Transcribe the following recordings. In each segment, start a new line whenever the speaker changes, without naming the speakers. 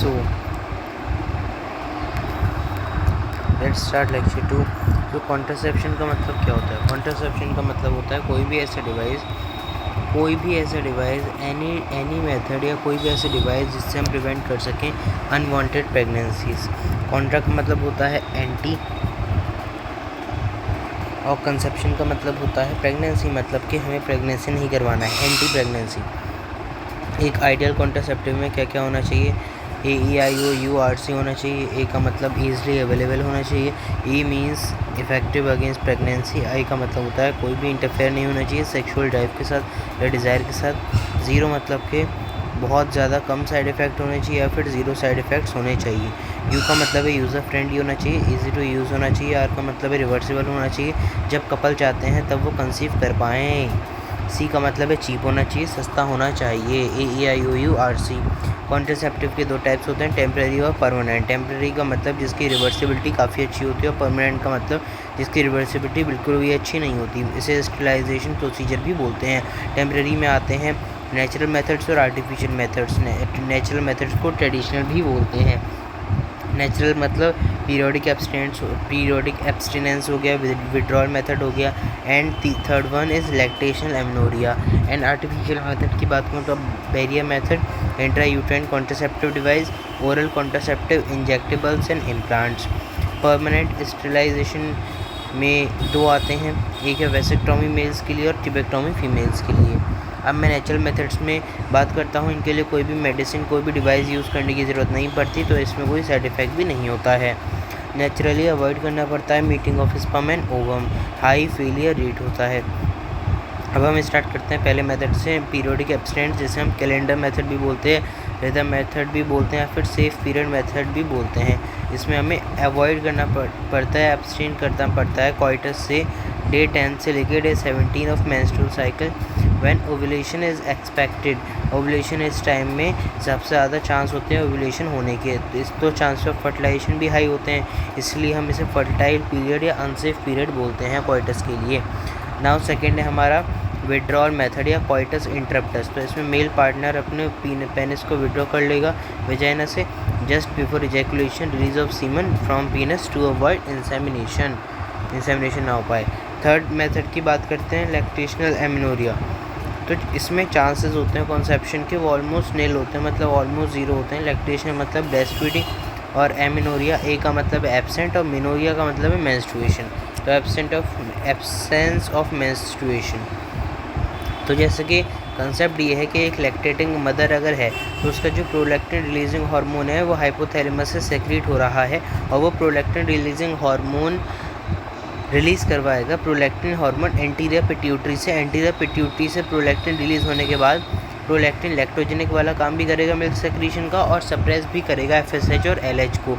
So let's start lecture 2। तो contraception का मतलब क्या होता है? कॉन्ट्रासेप्शन का मतलब होता है कोई भी ऐसा डिवाइस एनी मेथड या कोई भी ऐसा डिवाइस जिससे हम प्रिवेंट कर सकें अनवांटेड प्रेगनेंसीज। कॉन्ट्रा का मतलब होता है एंटी, और कंसेप्शन का मतलब होता है प्रेगनेंसी, मतलब कि हमें प्रेगनेंसी नहीं करवाना है, एंटी प्रेगनेंसी। एक आइडियल कॉन्ट्रासेप्टिव में क्या क्या होना चाहिए? AEIOU-RC होना चाहिए। ए का मतलब ईजिली अवेलेबल होना चाहिए। E means effective against pregnancy. I का मतलब होता है कोई भी इंटरफेयर नहीं होना चाहिए सेक्सुअल ड्राइव के साथ या डिज़ायर के साथ। ज़ीरो मतलब कि बहुत ज़्यादा कम साइड इफ़ेक्ट होने चाहिए या फिर ज़ीरो साइड इफ़ेक्ट्स होने चाहिए। यू का मतलब है यूज़र फ्रेंडली होना चाहिए, इजी टू यूज़ होना चाहिए। आर का मतलब है रिवर्सिबल होना चाहिए, जब कपल चाहते हैं तब वो कंसीव कर पाएँ। सी का मतलब है चीप होना चाहिए, सस्ता होना चाहिए। AEIOU-RC। कॉन्ट्रासेप्टिव के दो टाइप्स होते हैं, टेम्परेरी और परमानेंट। टेम्परेरी का मतलब जिसकी रिवर्सिबिलिटी काफ़ी अच्छी होती है, और परमानेंट का मतलब जिसकी रिवर्सिबिलिटी बिल्कुल भी अच्छी नहीं होती। इसे स्टेरिलाइजेशन प्रोसीजर भी बोलते हैं। टेम्परेरी में आते हैं नेचुरल मेथड्स और आर्टिफिशियल मेथड्स। नेचुरल मेथड्स को ट्रेडिशनल भी बोलते हैं। नेचुरल मतलब पीरियोडिक एब्सटिनेंस हो गया, विड्रॉल मेथड हो गया, and third one is lactational amenorrhoea. And artificial method की बात करूँ तो barrier method, intrauterine contraceptive device, oral contraceptive, injectables and implants. Permanent sterilisation में दो आते हैं, एक है वेसेक्टोमी मेल्स के लिए और ट्यूबेक्टोमी फीमेल्स के लिए। अब मैं नेचुरल मेथड्स में बात करता हूँ। इनके लिए कोई भी मेडिसिन, कोई भी डिवाइस यूज़ करने की ज़रूरत नहीं पड़ती, तो इसमें कोई साइड इफ़ेक्ट भी नहीं होता है। नेचुरली अवॉइड करना पड़ता है meeting of sperm and ovum, high failure rate होता है। अब हम स्टार्ट करते हैं पहले मेथड से, पीरियोडिक एब्सटेंस, जिसे हम कैलेंडर मेथड भी बोलते हैं, रिदम मेथड भी बोलते हैं, फिर सेफ पीरियड मेथड भी बोलते हैं। इसमें हमें अवॉइड करना पड़ता है, एब्सटेन करना पड़ता है कॉइटस से डे 10 से लेकर day 17 of menstrual cycle. When ovulation is expected, ovulation इस टाइम में सबसे ज़्यादा चांस होते हैं ओवुलेशन होने के, तो चांस ऑफ फर्टिलाइजेशन भी हाई होते हैं, इसलिए हम इसे फर्टाइल पीरियड या अनसेफ पीरियड बोलते हैं कॉइटस के लिए। नाउ सेकेंड है हमारा विड्रॉल मेथड या कॉइटस इंटरप्टस। तो इसमें मेल पार्टनर अपने पेनिस को विड्रॉ कर लेगा वेजाइना से just before ejaculation, release of semen from penis to avoid insemination ना हो पाए। थर्ड मेथड की बात करते हैं, लैक्टेशनल एमेनोरिया। तो इसमें चांसेस होते हैं कॉन्सेप्शन के, वो ऑलमोस्ट नील होते हैं, मतलब ऑलमोस्ट ज़ीरो होते हैं। लैक्टेशन मतलब ब्रेस्ट फीडिंग, और एमेनोरिया ए का मतलब एब्सेंट और मेनोरिया का मतलब है मेंस्ट्रुएशन। तो एब्सेंस ऑफ मेंस्ट्रुएशन। तो जैसे कि कंसेप्ट ये है कि एक लैक्टेटिंग मदर अगर है तो उसका जो प्रोलैक्टिन रिलीजिंग हार्मोन है वो हाइपोथैलेमस से सेक्रेट हो रहा है, और वो प्रोलैक्टिन रिलीजिंग हार्मोन रिलीज़ करवाएगा प्रोलैक्टिन हार्मोन एंटीरियर पिट्यूटरी से। एंटीरियर पिट्यूटरी से प्रोलैक्टिन रिलीज़ होने के बाद प्रोलैक्टिन लैक्टोजेनिक वाला काम भी करेगा मिल्क सेक्रीशन का, और सप्रेस भी करेगा FSH और LH को।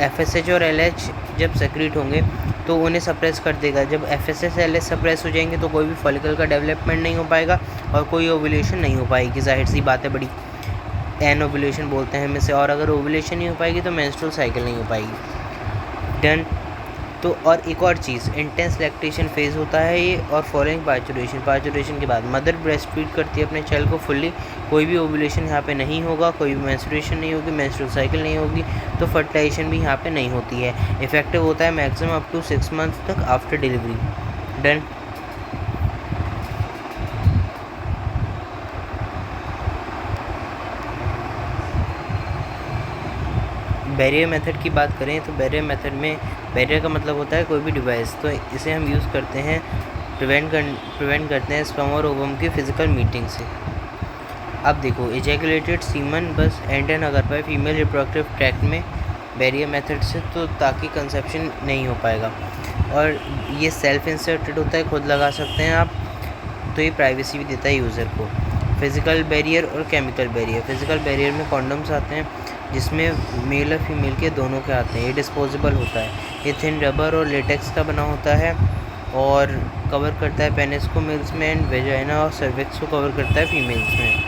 FSH और LH जब सेक्रेट होंगे तो उन्हें सप्रेस कर देगा। जब FSH LH सप्रेस हो जाएंगे तो कोई भी फॉलिकल का डेवलपमेंट नहीं हो पाएगा और कोई ओवुलेशन नहीं हो पाएगी, जाहिर सी बात है, बड़ी एन ओवुलेशन बोलते हैं हम इसे। और अगर ओवुलेशन नहीं हो पाएगी तो मेंस्ट्रुअल साइकिल नहीं हो पाएगी। डन। तो और एक और चीज़, इंटेंस लैक्टेशन फेज़ होता है ये, और फॉलोइंग पार्चुरेशन के बाद मदर ब्रेस्ट फीड करती है अपने चाइल्ड को फुल्ली, कोई भी ओवुलेशन यहाँ पे नहीं होगा, कोई भी मेंस्ट्रुएशन नहीं होगी, मेंस्ट्रुअल साइकिल नहीं होगी, तो फर्टिलाइजेशन भी यहाँ पे नहीं होती है। इफेक्टिव होता है मैक्सिमम अप टू 6 मंथ तक after delivery. Done. Barrier method की बात करें तो बैरियर मेथड में, बैरियर का मतलब होता है कोई भी डिवाइस, तो इसे हम यूज़ करते हैं प्रिवेंट करते हैं स्पर्म और ओवम की फिजिकल मीटिंग से। अब देखो, इजैकुलेटेड सीमन बस एंटर ना कर पाए फीमेल रिप्रोडक्टिव ट्रैक्ट में बैरियर मेथड से, तो ताकि कंसेप्शन नहीं हो पाएगा। और ये सेल्फ इंसर्टेड होता है, खुद लगा सकते हैं आप, तो ये प्राइवेसी भी देता है यूज़र को। फिज़िकल बैरियर और केमिकल बैरियर। फिज़िकल बैरियर में कॉन्डम्स आते हैं जिसमें मेल और फीमेल के दोनों के आते हैं। ये डिस्पोजेबल होता है, ये थिन रबर और लेटेक्स का बना होता है और कवर करता है पेनिस को मेल्स में, एंड वेजाइना और सर्विक्स को कवर करता है फीमेल्स में।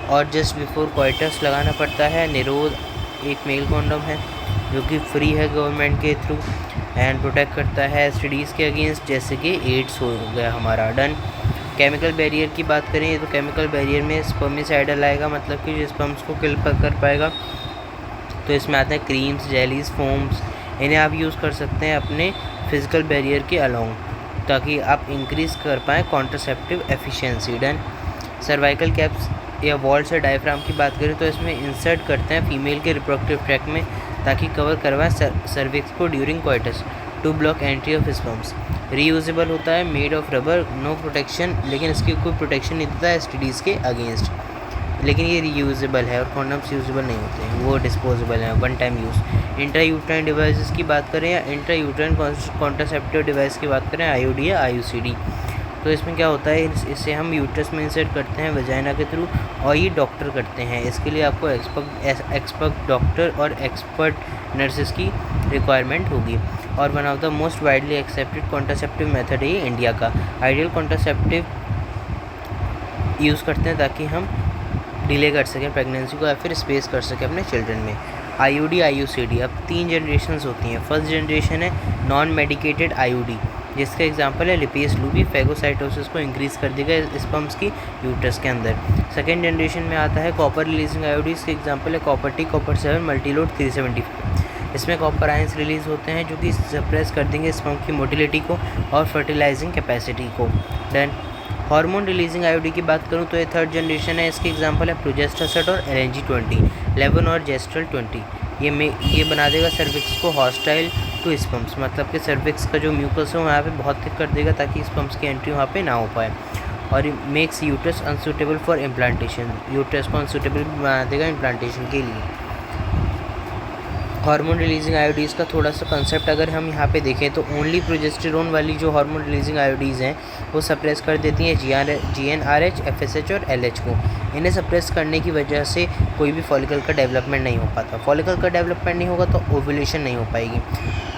और जस्ट बिफोर कॉइटस लगाना पड़ता है। निरोध एक मेल कॉन्डम है जो कि फ्री है गवर्नमेंट के थ्रू, एंड प्रोटेक्ट करता है एसटीडीज़ के अगेंस्ट, जैसे कि एड्स हो गया हमारा। डन। केमिकल बैरियर की बात करें तो केमिकल बैरियर में स्पर्मिसाइडल आएगा, मतलब कि जो स्पर्म्स को किल कर पाएगा। तो इसमें आते हैं क्रीम्स, जेलीज, फोम्स, इन्हें आप यूज़ कर सकते हैं अपने फिजिकल बैरियर के अलोंग, ताकि आप इंक्रीज़ कर पाएँ contraceptive efficiency. Done. Cervical caps या वॉल से डायफ्राम की बात करें तो इसमें इंसर्ट करते हैं फीमेल के रिप्रोडक्टिव ट्रैक्ट में, ताकि कवर करवाएं सर्विक्स को during coitus to block entry of sperms. Reusable होता है, made of rubber, no protection, लेकिन इसकी कोई प्रोटेक्शन नहीं देता एसटीडीज़ के अगेंस्ट, लेकिन ये रीयूजेबल है। और कॉन्डम्स यूजेबल नहीं होते हैं, वो डिस्पोजेबल हैं, one time use. Intra uterine devices की बात करें या इंट्रा यूट्राइन कॉन्ट्रासेप्टिव डिवाइस की बात करें, आईयूडी या आईयूसीडी, तो इसमें क्या होता है, इसे हम यूट्रस में इंसर्ट करते हैं वजाइना के थ्रू, और ये डॉक्टर करते हैं। इसके लिए आपको एक्सपर्ट डॉक्टर और एक्सपर्ट नर्सेस की रिक्वायरमेंट होगी। और one of the most widely accepted contraceptive method है इंडिया का। आइडियल कॉन्ट्रासेप्टिव यूज़ करते हैं ताकि हम डिले कर सकें प्रेगनेंसी को या फिर स्पेस कर सकें अपने चिल्ड्रन में। आईयूडी, आईयूसीडी, अब 3 जनरेशन्स होती हैं। फर्स्ट जनरेशन है नॉन मेडिकेटेड आईयूडी, जिसका एग्जांपल है लिपेस लूबी, फेगोसाइटोसिस को इंक्रीज़ कर देगा स्पर्म्स की यूट्रस के अंदर। सेकेंड जनरेशन में आता है कॉपर रिलीजिंग आईयूडी, इसके एग्जांपल है कॉपर टी, कॉपर 7, मल्टीलोड 375। इसमें कॉपर आयंस रिलीज़ होते हैं जो कि सप्रेस कर देंगे स्पर्म की मोटिलिटी को और फर्टिलाइजिंग कैपेसिटी को। देन हार्मोन रिलीजिंग आईयूडी की बात करूं तो ये थर्ड जनरेशन है, इसके एग्जांपल है प्रोजेस्टासेट और LNG-20, लेवन और जेस्ट्रल 20। ये बना देगा सर्विक्स को हॉस्टाइल टू स्पर्म्स, मतलब कि सर्विक्स का जो म्यूकस है वहाँ पे बहुत थिक कर देगा ताकि स्पर्म्स की एंट्री वहाँ पे ना हो पाए। और makes uterus unsuitable for implantation, uterus को अनसूटेबल बना देगा इम्प्लांटेशन के लिए। हार्मोन रिलीजिंग आईयूडीज़ का थोड़ा सा कंसेप्ट अगर हम यहाँ पे देखें तो ओनली प्रोजेस्टेरोन वाली जो हार्मोन रिलीजिंग आईयूडीज़ हैं वो सप्रेस कर देती हैं GnRH, FSH और LH को। इन्हें सप्रेस करने की वजह से कोई भी फॉलिकल का डेवलपमेंट नहीं हो पाता। फॉलिकल का डेवलपमेंट नहीं होगा तो ओव्यूलेशन नहीं हो पाएगी,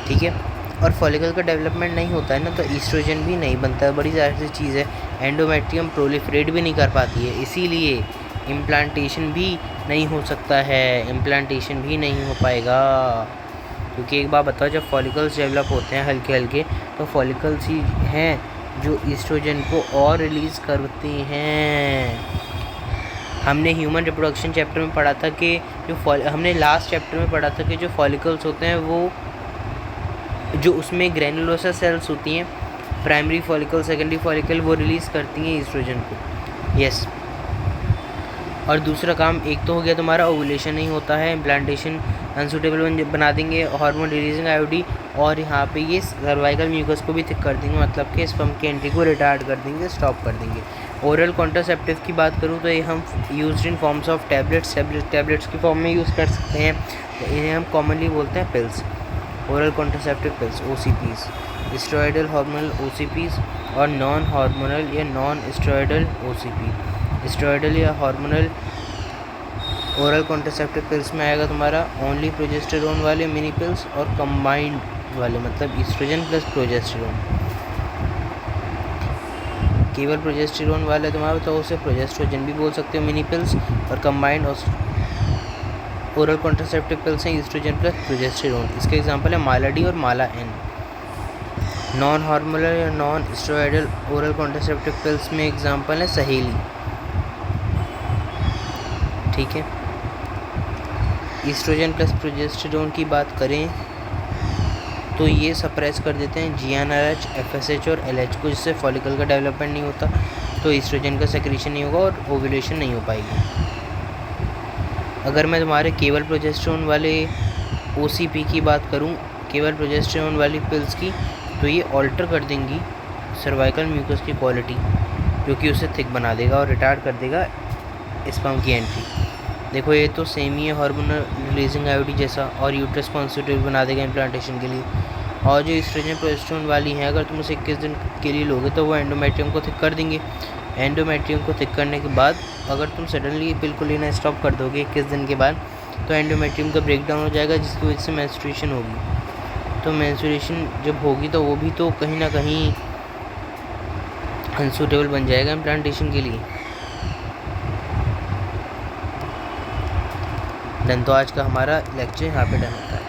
ठीक है। और फॉलिकल का डेवलपमेंट नहीं होता है ना तो ईस्ट्रोजन भी नहीं बनता है, बड़ी ज़ाहिर सी चीज़ है। एंडोमेट्रियम प्रोलिफरेट भी नहीं कर पाती है, इसीलिए इम्प्लांटेशन भी नहीं हो सकता है, इम्प्लांटेशन भी नहीं हो पाएगा। क्योंकि एक बात बताओ, जब फॉलिकल्स डेवलप होते हैं हल्के हल्के तो फॉलिकल्स ही हैं जो ईस्ट्रोजन को और रिलीज़ करते हैं। हमने ह्यूमन रिप्रोडक्शन चैप्टर में पढ़ा था कि हमने लास्ट चैप्टर में पढ़ा था कि जो फॉलिकल्स होते हैं वो जो उसमें ग्रैनुलोसा सेल्स होती हैं, प्राइमरी फॉलिकल, सेकेंडरी फॉलिकल, वो रिलीज़ करती हैं ईस्ट्रोजन को। यस। और दूसरा काम एक तो हो गया तुम्हारा ओवुलेशन नहीं होता है, इम्प्लांटेशन अनसूटेबल बना देंगे हार्मोन रिलीजिंग आईयूडी, और यहाँ पे ये सर्वाइकल म्यूकस को भी थिक कर देंगे, मतलब कि स्पर्म की एंट्री को रिटार्ड कर देंगे, स्टॉप कर देंगे। ओरल कॉन्ट्रासेप्टिव की बात करूँ तो ये हम used in forms of tablets की फॉर्म में यूज़ कर सकते हैं, तो इन्हें हम कॉमनली बोलते हैं pills, oral contraceptive pills, OCPs, steroidal hormonal OCPs और नॉन हार्मोनल या नॉन स्टेरॉयडल OCP। स्टेरॉयडल या हार्मोनल ओरल कॉन्ट्रासेप्टिव पिल्स में आएगा तुम्हारा ओनली प्रोजेस्टेरोन वाले मिनी पिल्स और कंबाइंड वाले, मतलब ईस्ट्रोजन प्लस प्रोजेस्टेरोन। केवल प्रोजेस्टेरोन वाले तुम्हारा तो उसे प्रोजेस्ट्रोजन भी बोल सकते हो मिनी पिल्स, और कंबाइंड ओरल कॉन्ट्रासेप्टिव पिल्स हैं ईस्ट्रोजन प्लस प्रोजेस्टेरोन। इसके एग्जांपल है माला डी और माला एन। नॉन हार्मोनल या non steroidal oral contraceptive pills में एग्जांपल है सहेली, ठीक है। ईस्ट्रोजन प्लस प्रोजेस्टेरोन की बात करें तो ये सप्रेस कर देते हैं GnRH, FSH और LH को, जिससे फॉलिकल का डेवलपमेंट नहीं होता, तो ईस्ट्रोजन का सेक्रेशन नहीं होगा और ओव्यूलेशन नहीं हो पाएगी। अगर मैं तुम्हारे केवल प्रोजेस्टेरोन वाले OCP की बात करूं, केवल प्रोजेस्टेरोन वाली पिल्स की, तो ये ऑल्टर कर देंगी सर्वाइकल म्यूकस की क्वालिटी, जो कि उसे थिक बना देगा और रिटार्ड कर देगा स्पर्म की एंट्री। देखो ये तो सेम ही है हार्मोनल रिलीजिंग आईयूडी जैसा, और यूट्रस को अनसूटेबल बना देगा इम्प्लांटेशन के लिए। और जो ईस्ट्रोजन प्रोजेस्टेरोन वाली हैं, अगर तुम उसे 21 दिन के लिए लोगे तो वो एंडोमेट्रियम को थिक कर देंगे। एंडोमेट्रियम को थिक करने के बाद अगर तुम सडनली बिल्कुल लेना स्टॉप कर दोगे 21 दिन के बाद, तो एंडोमेट्रियम का ब्रेक डाउन हो जाएगा, जिसकी वजह से मेंस्ट्रुएशन होगी। तो मेंस्ट्रुएशन जब होगी तो वो भी तो कहीं ना कहीं अनसूटेबल बन जाएगा इम्प्लांटेशन के लिए। डन। तो आज का हमारा लेक्चर यहाँ पे डन होता है।